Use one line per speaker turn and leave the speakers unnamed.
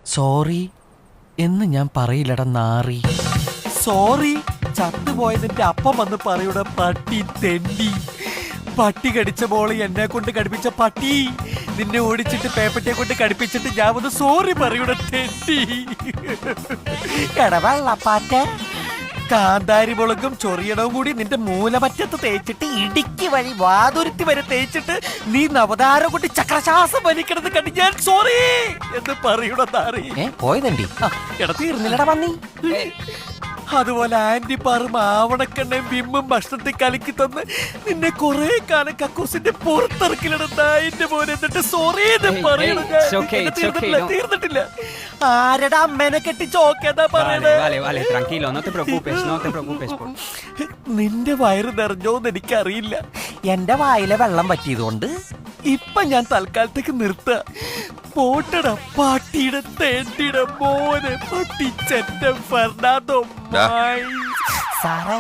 Sorry എന്ന് ഞാൻ പറയില്ലട നാറി. സോറി ചത്തുപോയതിന്റെ അപ്പം വന്ന് പറയൂട പട്ടി തെണ്ടി. പട്ടി കടിച്ച മോള് എന്നെ കൊണ്ട് കടിപ്പിച്ച പട്ടി. നിന്നെ ഓടിച്ചിട്ട് പേപ്പറ്റിയെ കൊണ്ട് കടിപ്പിച്ചിട്ട് ഞാൻ വന്ന് സോറി പറയൂട തെണ്ടി. എടവെള്ളപ്പാറ്റ കാന്താരി മുളകും ചൊറിയണവും കൂടി നിന്റെ മൂലമറ്റത്ത് തേച്ചിട്ട് ഇടുക്കി വഴി വാതുരുത്തി വരെ തേച്ചിട്ട് നീ നവതാരം കൊണ്ട് ചക്രശ്വാസം വലിക്കണത് കണ്ട് ഞാൻ സോറി എന്ന് പറയൂട നാറി. പോയതണ്ടി തീർന്നില്ലട പന്നി. അതുപോലെ ആന്റി പാറും ആവണക്കെണ്ണയും വിമ്മും ഭക്ഷണത്തിൽ കലക്കി തന്ന് നിന്നെ കുറെ കാലം കക്കൂസിന്റെ പുറത്തിറക്കിലിടുന്ന എന്റെ മോനെ എന്നിട്ട് സോറി പറയണ തീർന്നിട്ടില്ല. ആരടാ അമ്മേനെ കെട്ടി ചോക്കേതാ പറയണേ. നിന്റെ വയറ് നിറഞ്ഞോന്ന് എനിക്കറിയില്ല. എന്റെ വായിലെ വെള്ളം പറ്റിയതുകൊണ്ട് ഇപ്പൊ ഞാൻ തൽക്കാലത്തേക്ക് നിർത്ത. പോട്ടട പാട്ടിയുടെ തേണ്ടിയുടെ മോനെ പട്ടിച്ചെന്റെ ഫെർണാണ്ടോ സാറേ.